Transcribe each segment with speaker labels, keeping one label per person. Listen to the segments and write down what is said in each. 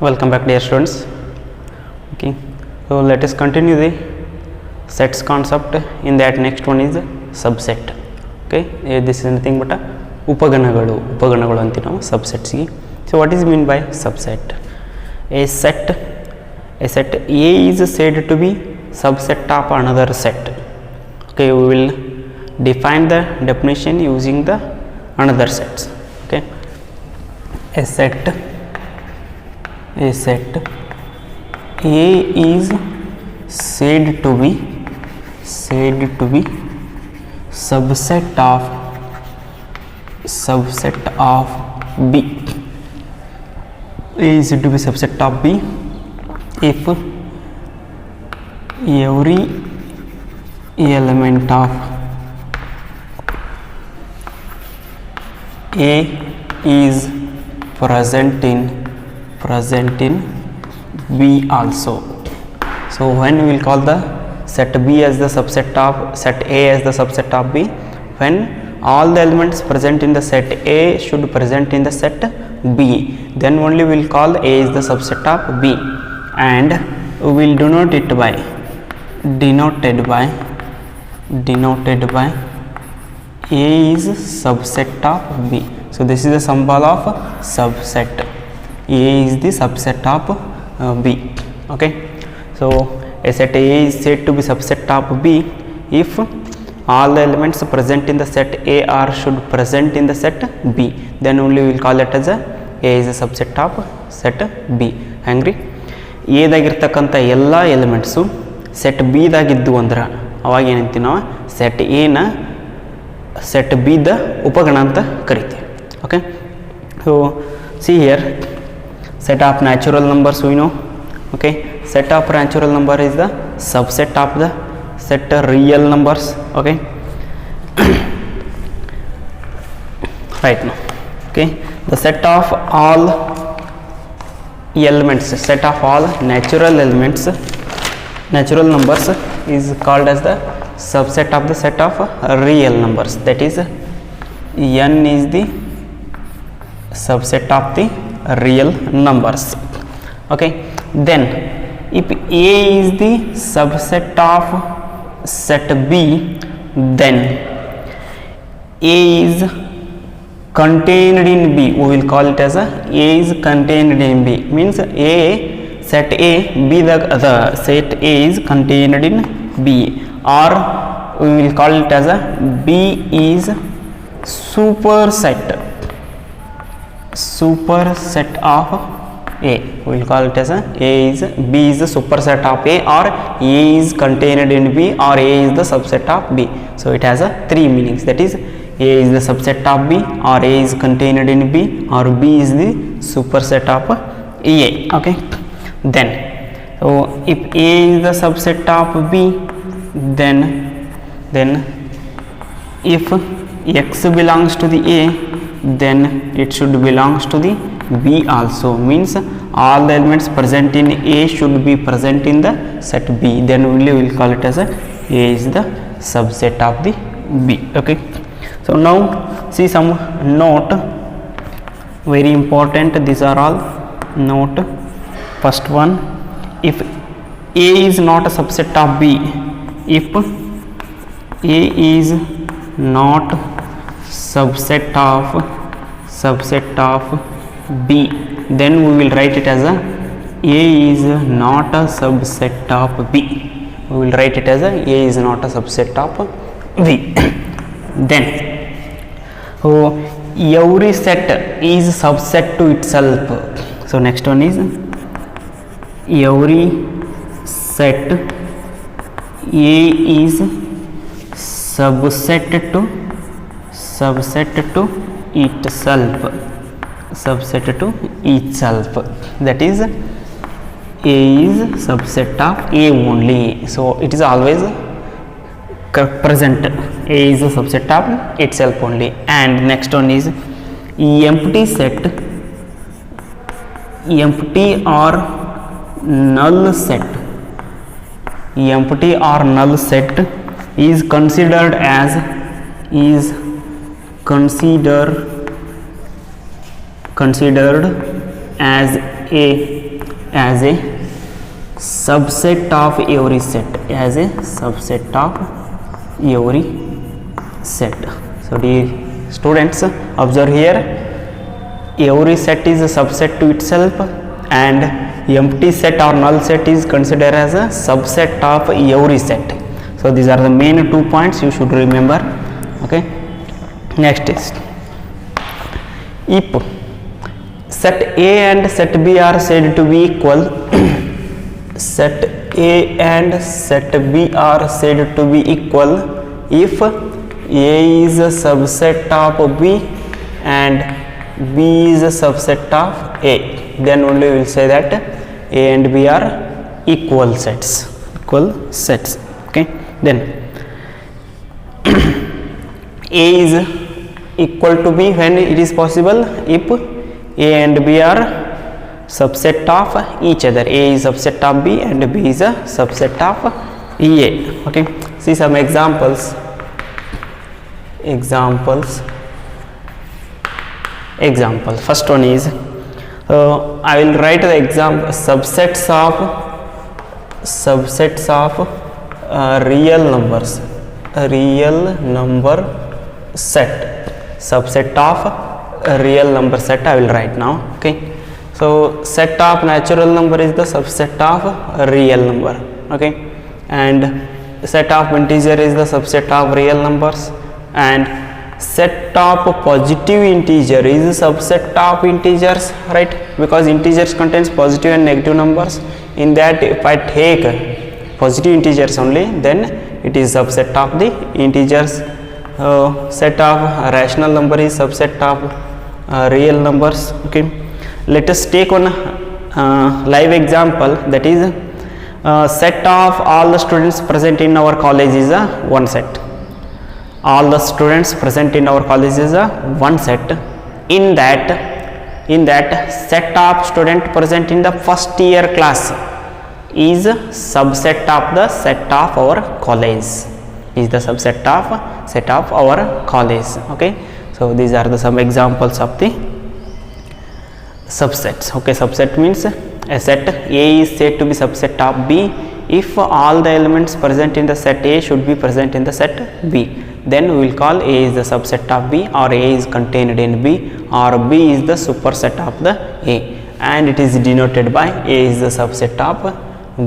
Speaker 1: Welcome back, dear students. Okay, so let us continue the sets concept. In that, next one is subset. Okay, this is nothing but a upaganagalu anti ನಾವು subsets ಗೆ. So what is mean by subset? A set A is said to be subset of another set. Okay, we will define the definition using the another sets. Okay, a set A is said to be subset of B. A is said to be subset of B if every element of A is present in B also. So when we will call the set B as the subset of set A as the subset of B, when all the elements present in the set A should present in the set B, then only we will call A is the subset of B, and we will denote it by denoted by A is subset of B. So this is the symbol of subset. A is the subset of B. Okay, so a set A is said to be subset of B if all the elements present in the set A are should present in the set B, then only we will call it as A is a subset of set B. Hangry A ದಾಗಿರ್ತಕ್ಕಂಥ ಎಲ್ಲ elements set B ದಾಗಿದ್ದು ಅಂದ್ರೆ ಅವಾಗ ಏನಂತೀವಿ ನಾವು set A ನ set B the ಉಪಗಣ ಅಂತ ಕರಿತೀವಿ. Okay, so see here set of natural numbers we know. Okay, set of natural number is the subset of the set real numbers. Okay, right now. Okay, the set of all elements, set of all natural elements, natural numbers is called as the subset of the set of real numbers. That is, n is the subset of the real numbers. Okay, then if A is the subset of set B, then A is contained in B. We will call it as A is contained in B, means A set A B the set A is contained in B, or we will call it as B is superset of A. We will call it as B is the superset of A, or A is contained in B, or A is the subset of B. So it has three meanings, that is A is the subset of B, or A is contained in B, or B is the superset of A. Okay, then so if A is the subset of B, then if X belongs to the A, then it should belongs to the B also, means all the elements present in A should be present in the set B, then only we will call it as A is the subset of the B. Okay, so now see some note, very important, these are all note. First one, if A is not a subset of B, if A is not subset of B, then we will write it as A is not a subset of B. We will write it as A is not a subset of B. Then every set is subset to itself. So next one is every set A is subset to itself, that is A is subset of A only. So it is always present, A is a subset of itself only. And next one is empty set, empty or null set is considered as considered as a as a subset of every set, as a subset of every set. So dear students, observe here, every set is a subset to itself and empty set or null set is considered as a subset of every set. So these are the main 2 points you should remember. Okay, next is, if set A and set B are said to be equal set A and set B are said to be equal if A is a subset of B and B is a subset of A, then only we will say that A and B are equal sets. Okay, then A is equal to B when it is possible if A and B are subset of each other. A is subset of B and B is a subset of A. Okay, see some examples. First one is, I will write the example, subsets of real numbers, real number set, subset of real number set I will write now. Okay, so set of natural number is the subset of real number. Okay, and set of integer is the subset of real numbers, and set of positive integer is a subset of integers, right? Because integers contains positive and negative numbers. In that, if I take positive integers only, then it is subset of the integers. Set of rational number is subset of real numbers. Okay, let us take one live example, that is set of all the students present in our college is a one set. All the students present in our college is a one set. In that set of student present in the first year class is subset of the set of our college, is the subset of set of our college. Okay, so these are the some examples of the subsets. Okay, subset means a set A is said to be subset of B if all the elements present in the set A should be present in the set B. Then we will call A is the subset of B, or A is contained in B, or B is the superset of the A, and it is denoted by A is the subset of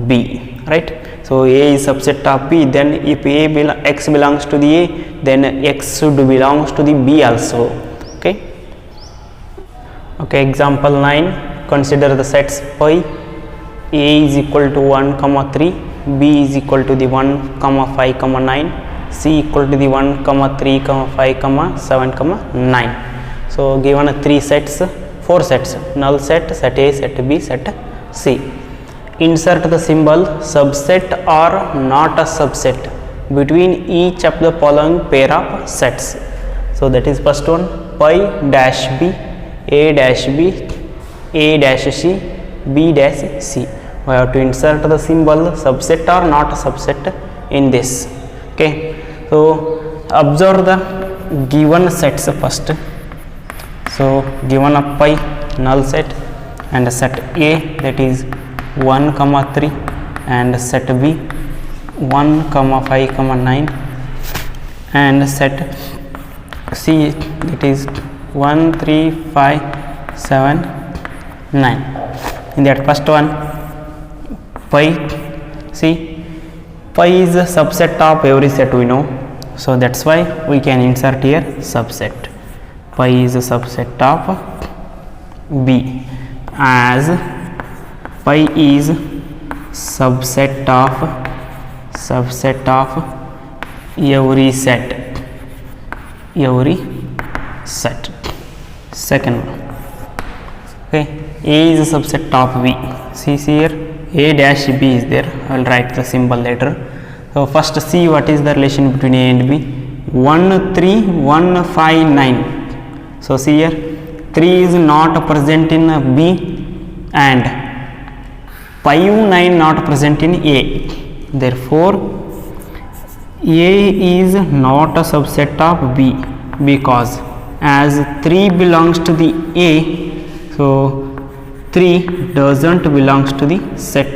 Speaker 1: B, right? So A is subset of B, then if X belongs to the A, then X should belongs to the B also. Okay. Okay, example 9, consider the sets pi. A is equal to 1, 3, B is equal to the 1, 5, 9, C equal to the 1, 3, 5, 7, 9. So given 4 sets, null set, set A, set B, set C. Insert the symbol subset or not a subset between each of the following pair of sets. So that is first one, pi dash B, A dash B, A dash C, B dash C. We have to insert the symbol subset or not a subset in this. Okay, so observe the given sets first. So given a pi null set and a set A, that is 1, 3, and set B 1, 5, 9, and set C, it is 1, 3, 5, 7, 9. In that first one, pi, see, pi is a subset of every set we know, so that's why we can insert here subset. Pi is a subset of B, as pi is subset of every set. Second one, okay, A is a subset of B. See here, A dash B is there. I will write the symbol later. So first see what is the relation between A and B. 1, 3, 1, 5, 9. So see here, 3 is not present in B and 5, 9 not present in A. Therefore, A is not a subset of B, because as 3 belongs to the A, so 3 doesn't belongs to the set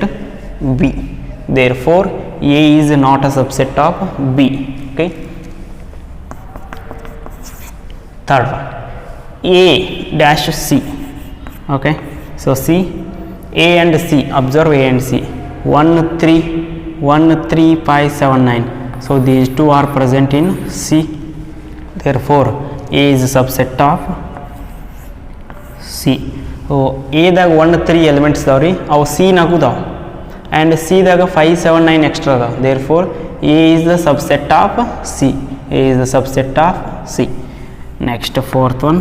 Speaker 1: B. Therefore, A is not a subset of B. Okay. Third one, A dash C. Okay. So C, A and C. Observe A and C. 1 3 1 3 5 7 9. So these two are present in C. Therefore, A is a subset of C. So A ದಾಗ 1 3 elements ಇದಾವ್ರಿ, ಅವು C ನಾಗೂ ಇದಾವೆ, and C ದಾಗ 5 7 9 extra ಇದಾವೆ. Therefore, A is the subset of C. A is the subset of C. Next fourth one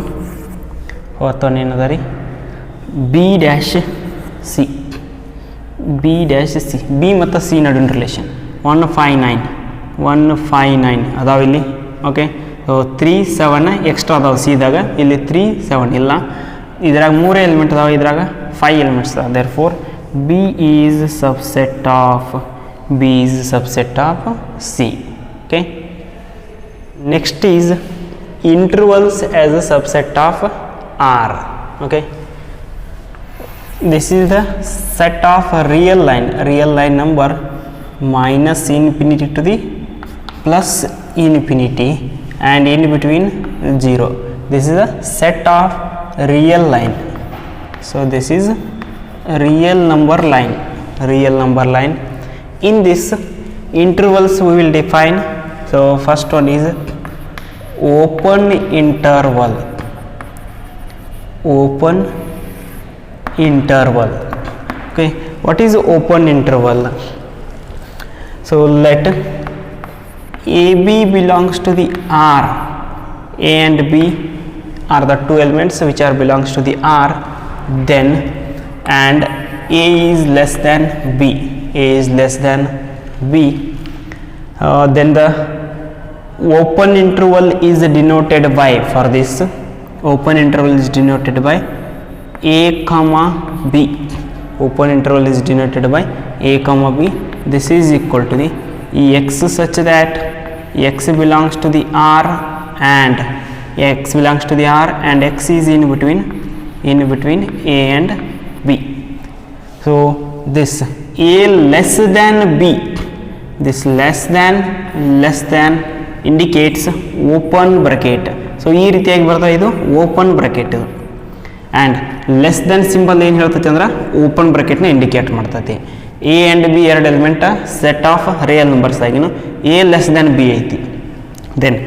Speaker 1: ಏನದ ರೀ, B dash C. B dash C. B ಮತ್ತು C ನಡುವಿನ ರಿಲೇಷನ್ 1 5 9 1 5 9 ಅದಾವ ಇಲ್ಲಿ. ಓಕೆ. ಸೊ 3 7 ಎಕ್ಸ್ಟ್ರಾ ಅದಾವೆ C ದಾಗ, ಇಲ್ಲಿ 3 7 ಇಲ್ಲ. ಇದ್ರಾಗ 3 ಎಲಿಮೆಂಟ್ ಅದಾವೆ, ಇದ್ರಾಗ 5 ಎಲಿಮೆಂಟ್ಸ್ ಅದಾವೆ. Therefore B is subset of C. Okay. Next is intervals as a subset of R. Okay. This is the set of real line number minus infinity to the plus infinity and in between 0. This is the set of real line. So this is real number line. In this intervals we will define. So first one is open interval. Okay, what is open interval? So let AB belongs to the R. A and B are the two elements which are belongs to the R. Then and A is less than B. Then the open interval is denoted by, for this open interval is denoted by A comma B. Open interval is denoted by A comma B. This is equal to the x such that x belongs to the R and x is in between A and B. So this A less than B, this less than indicates open bracket. So ಈ ರೀತಿಯಾಗಿ ಬರ್ತಾ ಇದು open bracket, and less than symbol ಏನು ಹೇಳ್ತೈತಿ ಅಂದ್ರೆ open ಬ್ರಾಕೆಟ್ನ indicate ಮಾಡ್ತೈತಿ. A and B ಎರಡು element set of real numbers ಆಗಿನ ಎ ಲೆಸ್ ದೆನ್ ಬಿ ಐತಿ. Then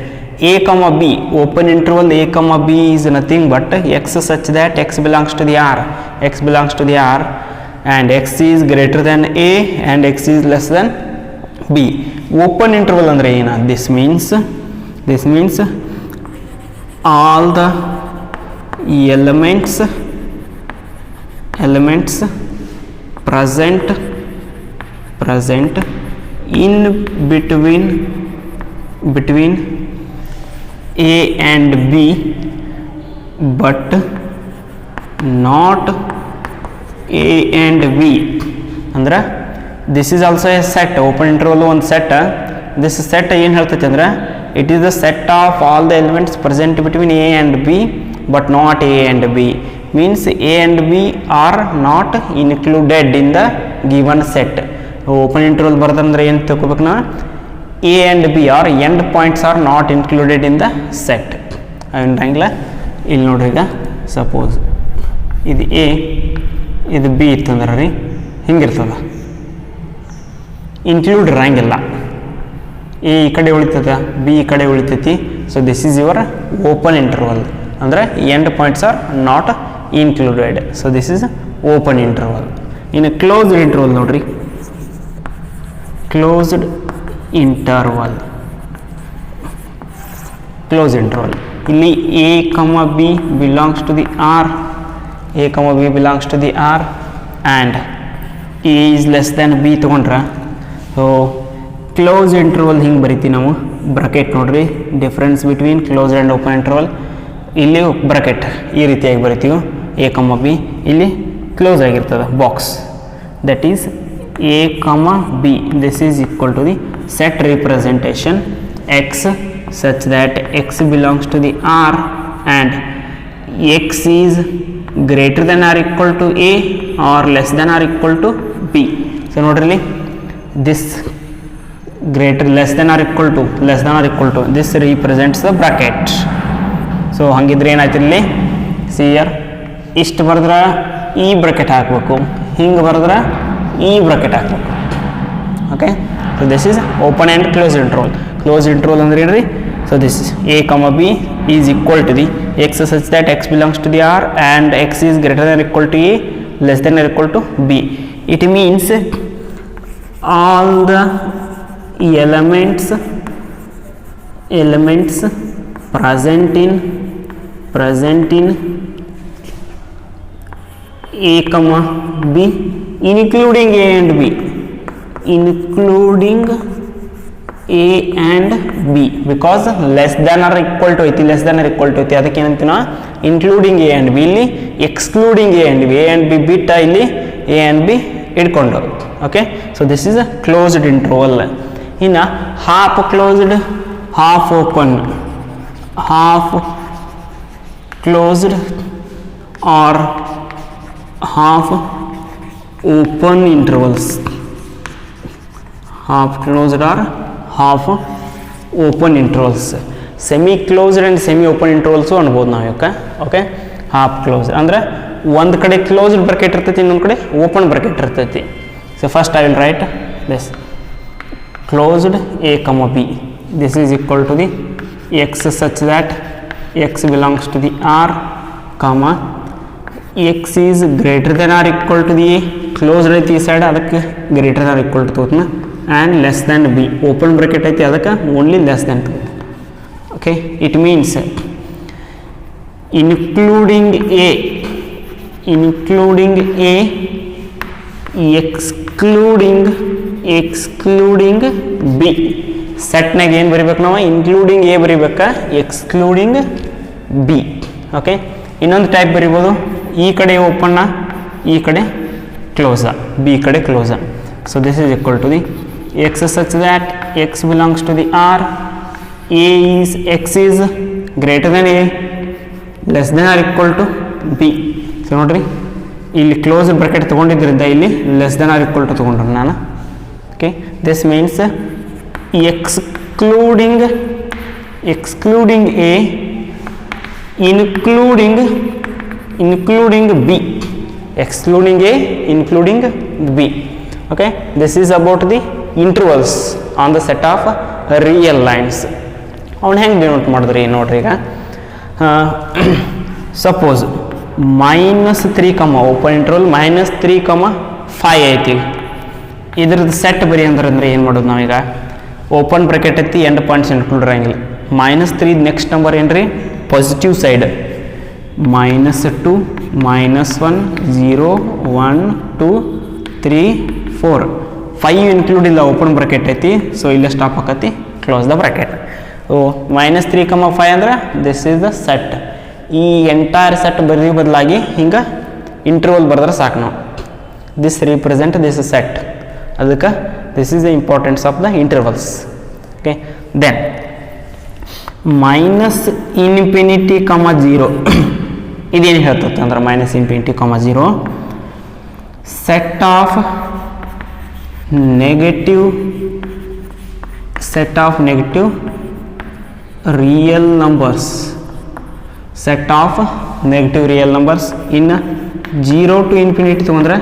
Speaker 1: A comma B, open interval A comma B is nothing but x such that x belongs to the R, and x is greater than A and x is less than B. Open interval andre ena? This means all the elements present in between A and B, but not A and B. Andra this is also a set. Open interval one set. This set ಏನು ಹೇಳ್ತೈತೆ ಅಂದ್ರೆ it is the set of all the elements present between A and B but not A and B. Means A and B are not included in the given set. Open interval ಬರ್ತಂದ್ರೆ ಏನು ತಿಳ್ಕೊಬೇಕು ನಾವು, A and B or end points are not included in the set. ಅಂದ್ರಂಗಿಲ್ಲ. ಇಲ್ಲಿ ನೋಡ್ರಿ, ಈಗ suppose ಇದು A ಇದು B ಇತ್ತಂದ್ರೆ ರೀ ಹಿಂಗಿರ್ತದ, ಇನ್ಕ್ಲೂಡ್ ಇರಂಗಿಲ್ಲ. A ಈ ಕಡೆ ಉಳಿತದ, B ಈ ಕಡೆ ಉಳಿತೈತಿ. So this is your open interval, ಅಂದರೆ end points are not included. So this is open interval. ಇನ್ನು ಕ್ಲೋಸ್ಡ್ ಇಂಟರ್ವಲ್ ನೋಡ್ರಿ, ಕ್ಲೋಸ್ಡ್ ಇಂಟರ್ವಲ್ ಇಲ್ಲಿ A comma B belongs to the R, and A is less than B ತಗೊಂಡ್ರ. So close interval ಹಿಂಗೆ ಬರಿತೀವಿ ನಾವು. Bracket ನೋಡ್ರಿ, difference between close and open interval. ಇಲ್ಲಿ bracket ಈ ರೀತಿಯಾಗಿ ಬರಿತೀವಿ A comma B, ಇಲ್ಲಿ ಕ್ಲೋಸ್ ಆಗಿರ್ತದೆ box. That is A comma B. This is equal to the set representation x such that x belongs to the R and x is greater than or equal to a or less than or equal to b. So ನೋಡ್ರಿ ಇಲ್ಲಿ this greater less than or equal to this represents the bracket. So ಹಾಗಿದ್ರೆ ಏನಾಯ್ತು ಇಲ್ಲಿ C year ಇಷ್ಟು ಬರೆದ್ರೆ ಈ bracket ಹಾಕಬೇಕು, ಹಿಂಗೆ ಬರೆದ್ರೆ ಈ ಬ್ರಾಕೆಟ್ ಹಾಕಬೇಕು. Okay, so this is open and close interval. Close interval ಅಂದ್ರೆ ಏನ್ರಿ? So this is a comma b is equal to the x such that x belongs to the R and x is greater than or equal to a, less than or equal to b. It means all the elements present in a comma b including a and b, including a and b, because less than or equal to ಐತಿ, less than or equal to ಐತಿ, ಅದಕ್ಕೆ ಏನಂತೀವಿ ನಾವು including A and B. ಇಲ್ಲಿ excluding A and B, A and B ಬಿಟ್ಟ ಇಲ್ಲಿ A and B ಇಟ್ಕೊಂಡು. Okay, so this is a closed interval. ಇನ್ನು half closed, half open, half closed or half open intervals. Half closed or half open intervals. Semi closed and semi open intervals ಅನ್ಬೋದು ನಾವು ಇವಕ್ಕೆ. Okay, half closed ಅಂದರೆ ಒಂದು ಕಡೆ closed bracket ಇರ್ತೈತಿ, ಇನ್ನೊಂದು ಕಡೆ ಓಪನ್ ಬ್ರಾಕೆಟ್ ಇರ್ತೈತಿ. So first I will write this closed a comma b. This is equal to the x such that x belongs to the R, comma x is greater than or equal to the a. Closed ಐತಿ ಈ side, ಅದಕ್ಕೆ greater or equal to ತಗೋತೀನಿ. And less than B, open bracket ಐತಿ ಅದಕ್ಕೆ only less than ತಗೋತೀನಿ. Okay, it means including A excluding B. ಸೆಟ್ನಾಗ ಏನು ಬರಿಬೇಕು ನಾವು? ಇನ್ಕ್ಲೂಡಿಂಗ್ ಎ ಬರಿಬೇಕಾ, ಎಕ್ಸ್ಕ್ಲೂಡಿಂಗ್ ಬಿ. ಓಕೆ, ಇನ್ನೊಂದು ಟೈಪ್ ಬರಿಬೋದು, ಈ ಕಡೆ ಓಪನ್ನ, ಈ ಕಡೆ ಕ್ಲೋಸ, ಬಿ ಕಡೆ ಕ್ಲೋಸ. So this is equal to the x such that x belongs to the R, x is greater than a, less than or equal to b. So ನೋಡ್ರಿ ಇಲ್ಲಿ ಕ್ಲೋಸ್ ಬ್ರಾಕೆಟ್ ತೊಗೊಂಡಿದ್ದರಿಂದ ಇಲ್ಲಿ less than or equal to ತೊಗೊಂಡ್ರೆ ನಾನು. Okay, this means excluding a including b, excluding a including b. Okay, this is about the intervals on the set of real lines. ಅವನು ಹೆಂಗೆ denote ಮಾಡಿದ್ರಿ ನೋಡ್ರಿ. ಈಗ suppose -3 open interval -3,5 ಐತಿ. ಇದ್ರದ್ದು set ಬರಿ ಅಂದ್ರೆ ಏನು ಮಾಡೋದು ನಾವೀಗ? ಓಪನ್ ಬ್ರಾಕೆಟ್ ಐತಿ, ಎಂಡ್ ಪಾಯಿಂಟ್ಸ್ ಇನ್ಕ್ಲೂಡ್ ಇರಂಗಿಲ್ಲ. -3 ನೆಕ್ಸ್ಟ್ ನಂಬರ್ ಏನ್ರಿ? Positive side. -2 -1 0 1 2 3 4 5 ಇನ್ಕ್ಲೂಡ್ ಇಲ್ಲ, ಓಪನ್ ಬ್ರಾಕೆಟ್ ಐತಿ. ಸೊ ಇಲ್ಲೇ ಸ್ಟಾಪ್ ಆಕತಿ, ಕ್ಲೋಸ್ ದ ಬ್ರಾಕೆಟ್. ಸೊ -3,5 ಅಂದ್ರೆ ದಿಸ್ ಈಸ್ ದ ಸೆಟ್. ಈ ಎಂಟೈರ್ ಸೆಟ್ ಬರೀ ಬದಲಾಗಿ ಹಿಂಗೆ ಇಂಟರ್ವಲ್ ಬರೆದ್ರೆ ಸಾಕು ನಾವು. This represent this set. ಅದಕ್ಕೆ this is the importance of the intervals. Okay, then -∞, 0 ಇದೇನು ಹೇಳ್ತದೆ ಅಂದ್ರೆ -∞, 0 set of negative real numbers, set of negative real numbers in 0 to infinity ತಗೊಂಡ್ರೆ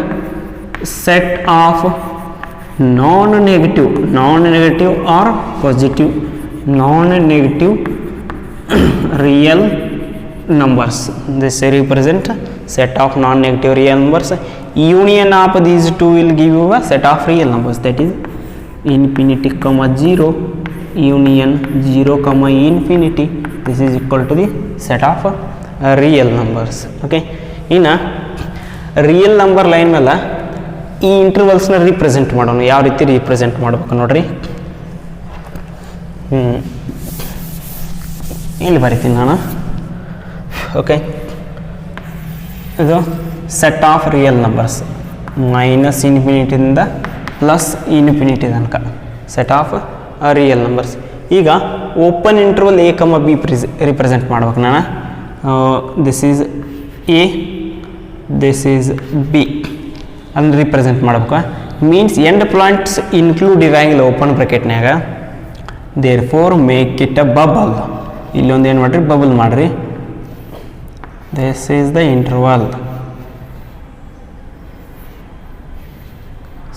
Speaker 1: set of non-negative or positive non-negative real numbers. This represent set of non-negative real numbers. Union of these two will give you a set of real numbers, that is infinity, 0 union 0, infinity. This is equal to the set of real numbers. Okay, ಇನ್ನು real number line ಮೇಲೆ ಈ ಇಂಟರ್ವಲ್ಸ್ನ represent ಮಾಡೋಣ. ಯಾವ ರೀತಿ represent ಮಾಡ್ಬೇಕು ನೋಡ್ರಿ. ಇಲ್ಲಿ ಬರಿತೀನಿ ನಾನು. ಓಕೆ, ಇದು ಸೆಟ್ ಆಫ್ ರಿಯಲ್ ನಂಬರ್ಸ್ -∞ಇಂದ +∞ ತನಕ ಸೆಟ್ ಆಫ್ ರಿಯಲ್ ನಂಬರ್ಸ್. ಈಗ open interval a, b represent ಮಾಡ್ಬೇಕು ನಾನು. This is a, this is B ಅದನ್ನು ರಿಪ್ರೆಸೆಂಟ್ ಮಾಡ್ಬೇಕು. ಮೀನ್ಸ್ ಎಂಡ್ ಪಾಯಿಂಟ್ಸ್ ಇನ್ಕ್ಲೂಡ್ ಇರಂಗಿಲ್ಲ ಓಪನ್ ಬ್ರಾಕೆಟ್ನಾಗ, therefore make it a bubble. ಇಲ್ಲೊಂದು ಏನು ಮಾಡಿರಿ, ಬಬಲ್ ಮಾಡಿರಿ. This is the interval.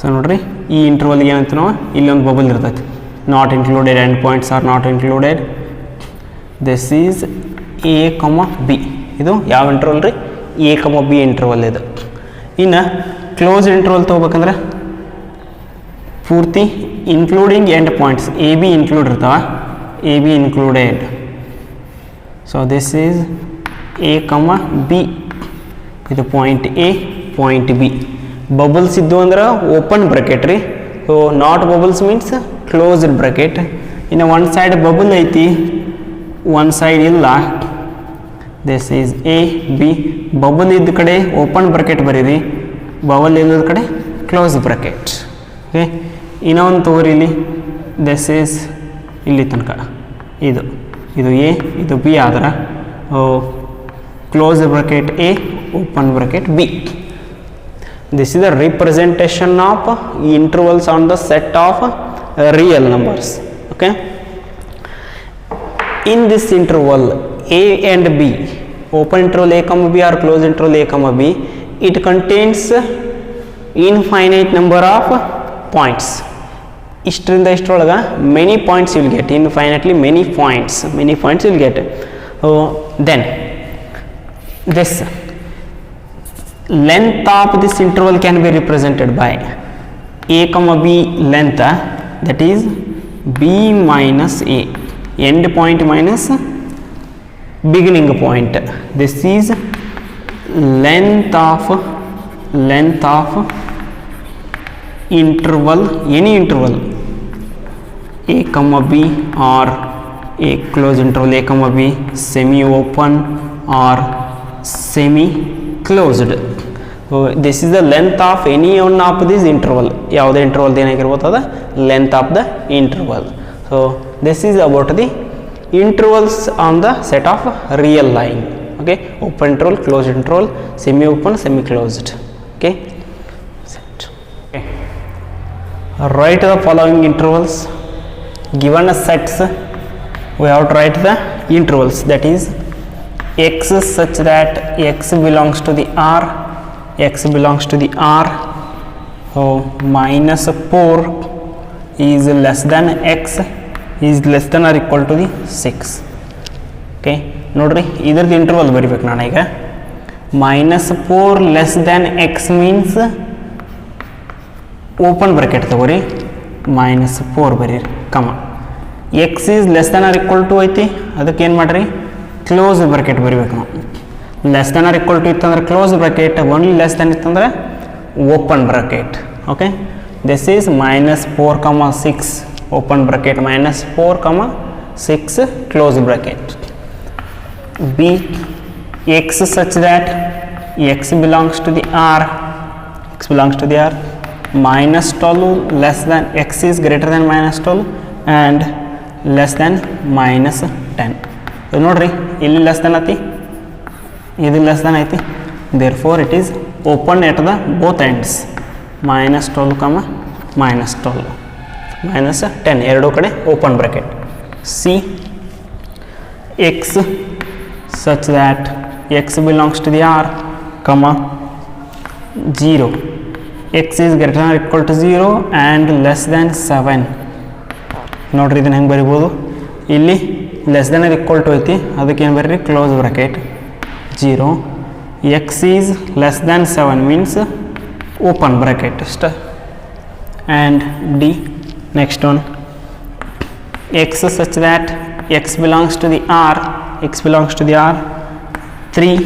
Speaker 1: So ನೋಡ್ರಿ, ಈ ಇಂಟರ್ವಲ್ಗೆ ಏನಂತ ನಾವು ಇಲ್ಲೊಂದು ಬಬಲ್ ಇರ್ತೈತಿ, not included, end points are not included. This is A comma B. ಇದು ಯಾವ ಇಂಟರ್ವಲ್ ರೀ? ಎ ಕಮ ಬಿ ಇಂಟರ್ವಲ್ ಇದು. ಇನ್ನು ಕ್ಲೋಸ್ ಇಂಟರ್ವಲ್ ತೊಗೋಬೇಕಂದ್ರೆ ಪೂರ್ತಿ including end points A B include ಇರ್ತಾವ, A B included. So this is A comma B. ಇದು point A, point B. Bubbles ಇದ್ದು ಅಂದ್ರೆ ಓಪನ್ ಬ್ರಾಕೆಟ್ ರೀ. So not bubbles means closed bracket. ಇನ್ನು ಒನ್ ಸೈಡ್ ಬಬಲ್ ಐತಿ, one side ಇಲ್ಲ. This is A B. Bubble ಇದ್ದ ಕಡೆ open bracket ಬರೀರಿ, ಬಬಲ್ ಇಲ್ಲದ ಕಡೆ ಕ್ಲೋಸ್ ಬ್ರಾಕೆಟ್. ಓಕೆ, ಇನ್ನೊಂದು ತಗೋರಿ ಇಲ್ಲಿ. ದಿಸ್ ಈಸ್ ಇಲ್ಲಿ ತನಕ ಇದು ಎ, ಇದು ಬಿ ಆದ್ರೆ close bracket A, open bracket B. This is the representation of intervals on the set of real numbers. Okay, in this interval a and b, open interval a comma b or closed interval a comma b, it contains infinite number of points. Istrinda istrolaga many points you will get, infinitely many points you will get. Then this length of this interval can be represented by a comma b length, that is b minus a, end point minus beginning point. This is length of interval, any interval a comma b or a closed interval a comma b, semi open or semi closed. So this is the length of any one of this interval. ಯಾವುದೇ interval ಏನಾಗಿರ್ಬೋದು ಅದ length of the interval. So this is about the intervals on the set of real line. Okay, open interval, closed interval, semi open, semi closed. Okay, set. Okay, write the following intervals. Given a sets, we have to write the intervals, that is x such that x belongs to the R, x belongs to the R. So minus 4 is less than x is less than or equal to the 6. Okay, ನೋಡ್ರಿ ಇದ್ರದ್ದು interval ಬರಿಬೇಕು ನಾನು ಈಗ. -4 less than x means open bracket ತಗೋರಿ, -4 ಬರೀರಿ, ಕಮ. x is less than or equal to ಐತಿ, ಅದಕ್ಕೆ ಏನು ಮಾಡ್ರಿ, ಕ್ಲೋಸ್ ಬ್ರಾಕೆಟ್ ಬರಿಬೇಕು ನಾವು. Less than or equal to ಇತ್ತಂದ್ರೆ close bracket, only less than ಇತ್ತಂದ್ರೆ open bracket. Okay, this is -4, 6 open bracket, -4, 6 close bracket. B X such that X belongs to the R, -12 less than X is greater than -12 and less than -10. ನೋಡ್ರಿ ಇಲ್ಲಿ less than ಐತಿ, ಇದು less than ಐತಿ, therefore it is open at the both ends. -12, -10 ಎರಡೂ ಕಡೆ open bracket. C X such that X belongs to the R, 0, X is greater or equal to 0 and less than 7. ನೋಡ್ರಿ ಇದನ್ನು ಹೆಂಗೆ ಬರಿಬೋದು, ಇಲ್ಲಿ less than or equal to ಐತಿ, ಅದಕ್ಕೆ ಏನು ಬರ್ರಿ, close bracket 0. X is less than 7 means open bracket ಅಷ್ಟ. And D next one, X such that X belongs to the R, 3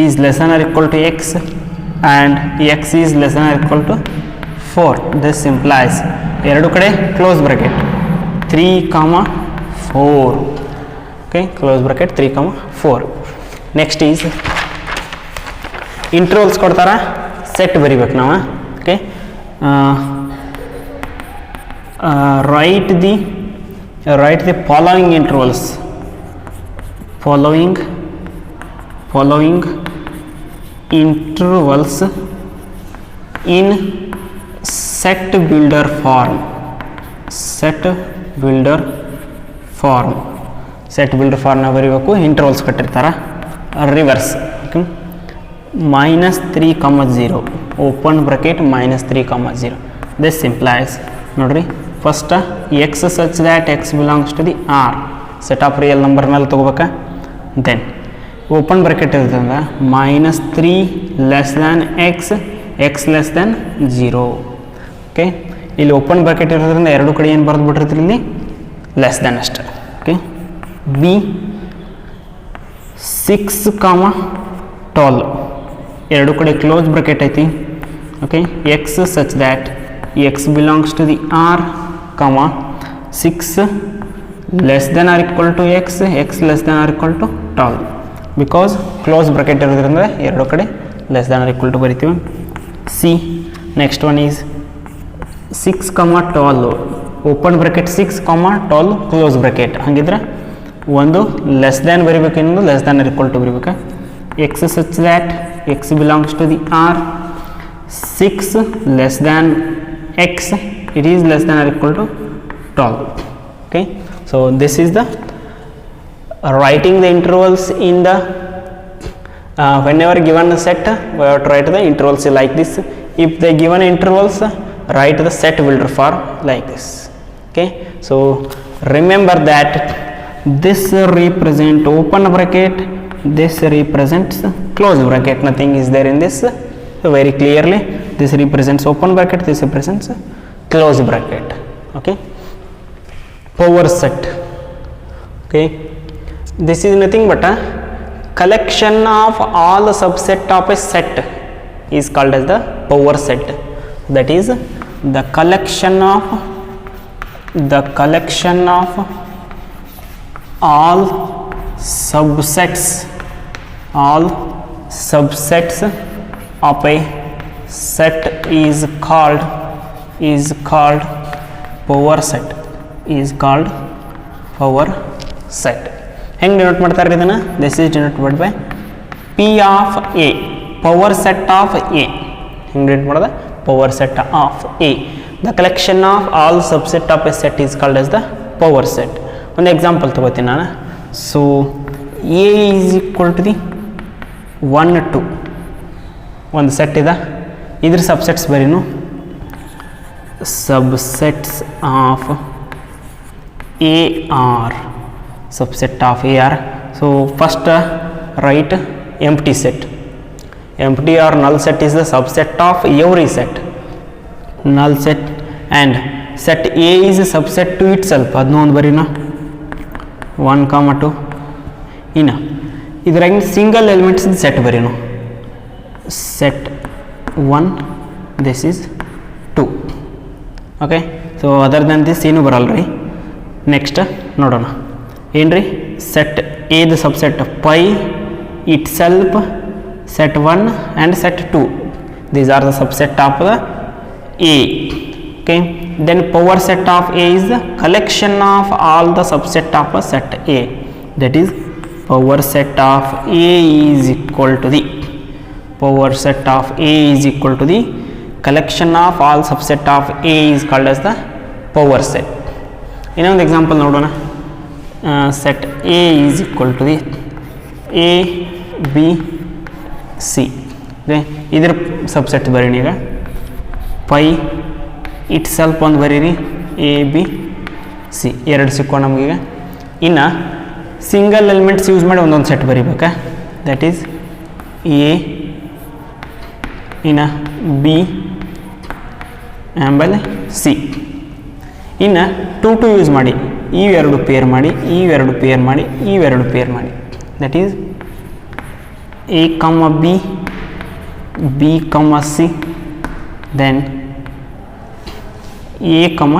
Speaker 1: is less than or equal to x and x is less than or equal to 4. This implies ಎರಡು ಕಡೆ close bracket 3, 4. Okay, close bracket 3, 4. Next is intervals ಕೊಡ್ತಾರ, set ಬರಿಬೇಕು ನಾವು. Okay, write the following intervals, following intervals in set builder form. set builder ಫಾರ್ಮ್ನ ಬರೀಬೇಕು. Intervals ಕೊಟ್ಟಿರ್ತಾರೆ reverse. Okay, -3, 0 open bracket -3, 0. This implies ನೋಡ್ರಿ, first x such that X belongs to the R, set of real number ಮೇಲೆ ತೊಗೋಬೇಕಾ. Then open bracket ಇರ್ತದೆ -3 less than x, x less than 0. Okay, ಇಲ್ಲಿ open bracket ಇರೋದ್ರಿಂದ ಎರಡು ಕಡೆ ಏನು ಬರೆದು ಬಿಟ್ಟಿರ್ತೀರಿ, ಇಲ್ಲಿ ಲೆಸ್ ದ್ಯಾನ್ ಅಷ್ಟೆ. ಓಕೆ, ಬಿ 6, 12 ಎರಡು ಕಡೆ ಕ್ಲೋಸ್ ಬ್ರಾಕೆಟ್ ಐತಿ. Okay, x such that X belongs to the R, 6 less than or equal to x, x less than or equal to 12. Because close bracket ಇರೋದ್ರಿಂದ ಎರಡು ಕಡೆ less than or equal to ಬರಿತೀವಿ. C next one is 6, 12 open bracket 6, 12 close bracket. ಹಾಗಿದ್ರೆ ಒಂದು less than ಬರಿಬೇಕು, ಇನ್ನೊಂದು less than or equal to ಬರಿಬೇಕಾ. X such that X belongs to the R, 6 less than x, it is less than or equal to 12. Okay, so this is the writing the intervals in the whenever given a set we have to write the intervals like this. If they given intervals, write the set builder form like this. Okay, so remember that this represent open bracket, this represents close bracket, nothing is there in this. So very clearly this represents open bracket, this represents close bracket. Okay, power set. Okay, this is nothing but a collection of all the subset of a set is called as the power set. That is the collection of all subsets of a set is called power set. ಹೆಂಗೆ denote ಮಾಡ್ತಾರೆ ಇದನ್ನು? This is denoted by P of A, power set of A. ಹೆಂಗೆ denote ಮಾಡೋದು? Power set of A. The collection of all subset of a set is called as the power set. ಒಂದು example ತಗೋತೀನಿ ನಾನು. So A is equal to the 1, 2 ಒಂದು set ಇದೆ. ಇದ್ರ subsets ಬರೀನು subsets of A are, subset of AR. So first write empty set. Empty or null set is the subset of every set. Null set and set A is a subset to itself. ಅದನ್ನು ಒಂದು ಬರೀನಾ 1, 2. ಇನ್ನು ಇದ್ರಾಗ single elements set ಬರೀನು set 1, this is 2. Okay, so other than this ಏನು ಬರಲ್ರಿ. Next ನೋಡೋಣ ಏನ್ರಿ, set ಎದು subset by itself, set 1 and set 2. These are the subset of the A. Okay, then power set of A is the collection of all the subset of a set A. That is power set of A is equal to the collection of all subset of A is called as the power set. ಇನ್ನೊಂದು example ನೋಡೋಣ. set A is equal to the A, B, C. ಇದರ subset ಬರೀನಿ. ಈಗ pi it self ಒಂದು ಬರೀರಿ, A B C ಎರಡು ಸಿಕ್ಕೋ ನಮಗೀಗ. ಇನ್ನು single elements use ಮಾಡಿ ಒಂದೊಂದು ಸೆಟ್ ಬರೀಬೇಕಾ. ದಟ್ ಈಸ್ ಎ, ಇನ್ನು ಬಿ ಆಮೇಲೆ ಸಿ. ಇನ್ನು 2 ಯೂಸ್ ಮಾಡಿ ಇವೆರಡು ಪೇರ್ ಮಾಡಿ, ಇವೆರಡು ಪೇರ್ ಮಾಡಿ, ಇವೆರಡು ಪೇರ್ ಮಾಡಿ. That is A comma B, B comma C, then A comma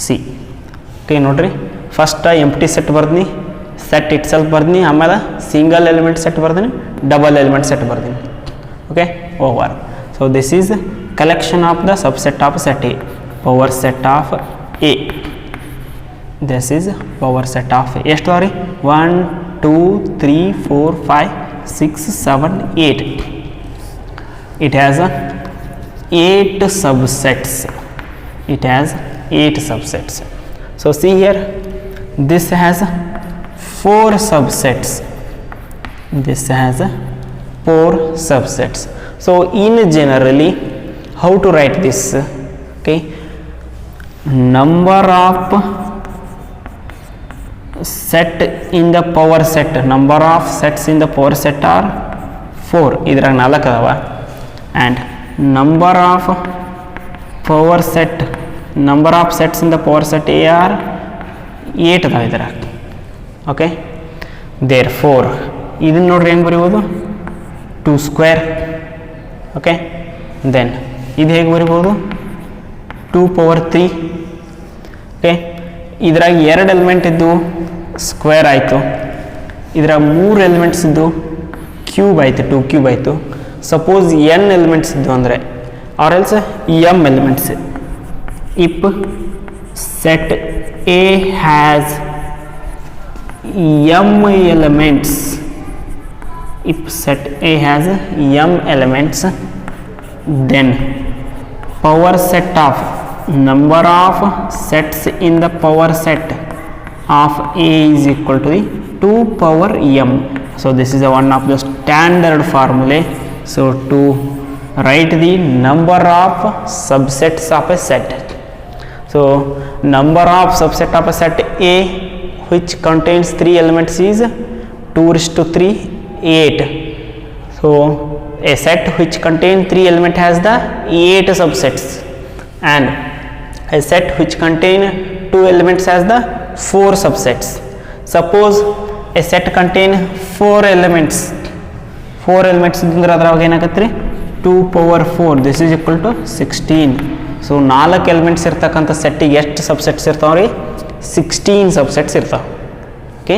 Speaker 1: C. Okay ನೋಡ್ರಿ, ಫಸ್ಟ್ ಎಂಪ್ಟಿ ಸೆಟ್ ಬರ್ದಿನಿ, ಸೆಟ್ ಇಟ್ ಸೆಲ್ಫ್ ಬರ್ದಿನಿ, ಆಮೇಲೆ ಸಿಂಗಲ್ ಎಲಿಮೆಂಟ್ ಸೆಟ್ ಬರ್ದಿನಿ, ಡಬಲ್ ಎಲಿಮೆಂಟ್ ಸೆಟ್ ಬರ್ದಿನಿ. Okay, over. So this is collection of the subset of set A, power set of A. This is power set of A. ಎಷ್ಟು ಅದಾವ ರೀ? 1, 2, 3, 4, 5, 6, 7, 8. it has 8 subsets. It has 8 subsets. So see here, this has 4 subsets. This has 4 subsets. So in generally, how to write this? Okay, number of set in the power set, number of sets in the power set are 4. ಇದ್ರಾಗ 4 ಅದಾವ. And number of power set, number of sets in the power set A are 8 ಅದಾವ ಇದ್ರಾಗ. Okay, therefore ಇದನ್ನ ನೋಡ್ರಿ ಹೆಂಗೆ ಬರೀಬೋದು, 2 square. Okay, then ಇದು ಹೇಗೆ ಬರೀಬೋದು, 2 power 3. Okay, ಇದ್ರಾಗ 2 ಎಲಿಮೆಂಟ್ ಇದ್ದು ಸ್ಕ್ವೇರ್ ಆಯಿತು, ಇದ್ರಾಗ 3 ಎಲಿಮೆಂಟ್ಸ್ ಇದ್ದು ಕ್ಯೂಬ್ ಆಯಿತು, 2 ಕ್ಯೂಬ್ ಆಯಿತು. ಸಪೋಸ್ n ಎಲಿಮೆಂಟ್ಸ್ ಇದ್ದು ಅಂದರೆ, or else m elements. If set A has m elements, if set A has m elements, then power set of number of sets in the power set of A is equal to the 2 power m. So this is one of the standard formulae. So to write the number of subsets of a set, so number of subset of a set A which contains 3 elements is 2:3, 8. So a set which contains 3 elements has the 8 subsets, and a set which contains 2 elements has the 4 subsets. Suppose a set contains 4 elements, 4 elements ಅಂದ್ರೆ ಅದ್ರಾಗ ಏನಾಗತ್ತೆ, 2 power 4, this is equal to 16. So 4 elements ಇರ್ತಕ್ಕಂಥ ಸೆಟ್ಟಿಗೆ ಎಷ್ಟು subsets ಇರ್ತಾವೆ ರೀ, 16 subsets ಇರ್ತಾವೆ. Okay,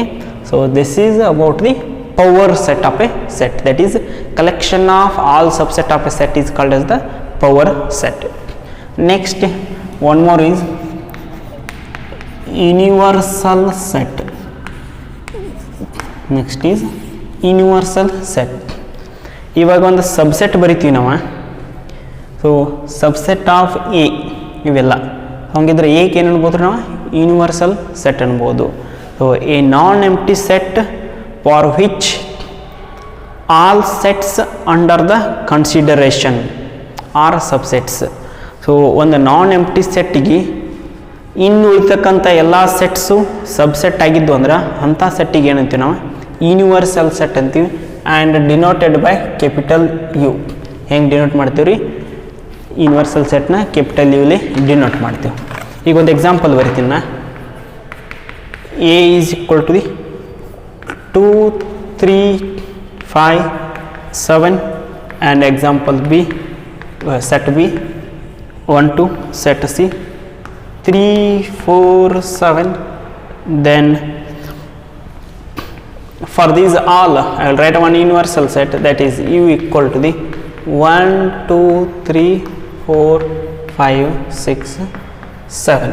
Speaker 1: so this is about the power set of a set, that is collection of all subset of a set is called as the power set. Next one more is universal set. Next is universal set. ಇವಾಗ ಒಂದು subset ಬರಿತೀವಿ ನಾವು. So subset of A ಇವೆಲ್ಲ ಹಂಗಿದ್ರೆ ಏಕೆ ಏನು ಅನ್ಬೋದು ನಾವು, ಯೂನಿವರ್ಸಲ್ ಸೆಟ್ ಅನ್ಬೋದು. So A non empty set for which all sets under the consideration are subsets. So ಒಂದು ನಾನ್ ಎಂಪ್ಟಿ ಸೆಟ್ಟಿಗೆ ಇನ್ನು ಉಳಿತಕ್ಕಂಥ ಎಲ್ಲ ಸೆಟ್ಸು ಸಬ್ಸೆಟ್ ಆಗಿದ್ದು ಅಂದ್ರೆ ಅಂಥ ಸೆಟ್ಟಿಗೆ ಏನಂತೀವಿ ನಾವು, ಯೂನಿವರ್ಸಲ್ ಸೆಟ್ ಅಂತೀವಿ. And denoted by capital U. ಹೆಂಗೆ ಡಿನೋಟ್ ಮಾಡ್ತೀವಿ ರೀ, ಯೂನಿವರ್ಸಲ್ ಸೆಟ್ನ ಕ್ಯಾಪಿಟಲ್ ಯುಲಿ ಡಿನೋಟ್ ಮಾಡ್ತೀವಿ. ಈಗ ಒಂದು ಎಕ್ಸಾಂಪಲ್ ಬರಿತೀನಿ ನಾ. A is equal to the 2, 3, 5, 7 and example B, set B 1, 2, set C 3, 4, 7. Then for these all I will write one universal set, that is U equal to the 1, 2, 3, 4, 5, 6, 7.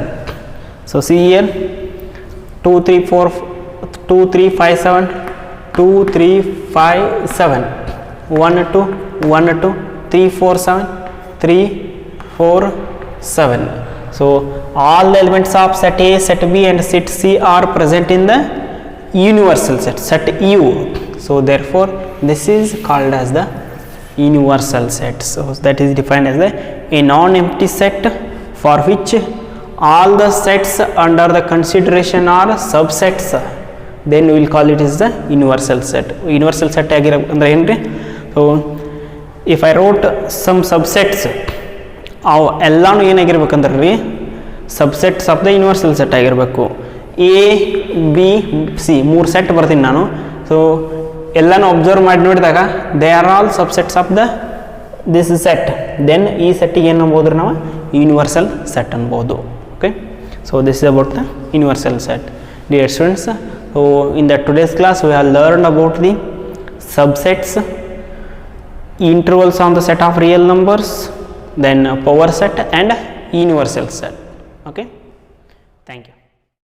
Speaker 1: So see here 2, 3, 4, 2, 3, 5, 7, 2, 3, 5, 7, 1, 2, 1, 2, 3, 4, 7, 3, 4, 7. So all the elements of set A, set B and set C are present in the universal set, set U. So therefore this is called as the universal set. So that is defined as a non-empty set for which all the sets under the consideration are subsets, then we will call it as the universal set. Universal set ಆಗಿರ ಅಂದ್ರೆ ಏನ್ರಿ, so if I wrote some subsets, ಅವು ಎಲ್ಲಾನು ಏನಾಗಿರ್ಬೇಕಂದ್ರೆ ರೀ subsets of the universal set ಆಗಿರಬೇಕು. A B C 3 set ಬರ್ತೀನಿ ನಾನು. ಸೊ ಎಲ್ಲನೂ ಅಬ್ಸರ್ವ್ ಮಾಡಿ ನೋಡಿದಾಗ they are all subsets of the this set, then ಈ ಸೆಟ್ಟಿಗೆ ಏನು ಅನ್ಬೋದು ನಾವು, ಯೂನಿವರ್ಸಲ್ ಸೆಟ್ ಅನ್ಬೋದು. Okay, so this is about the universal set. Dear students, so in the today's class we have learned about the subsets, intervals on the set of real numbers, then power set and universal set. Okay, thank you.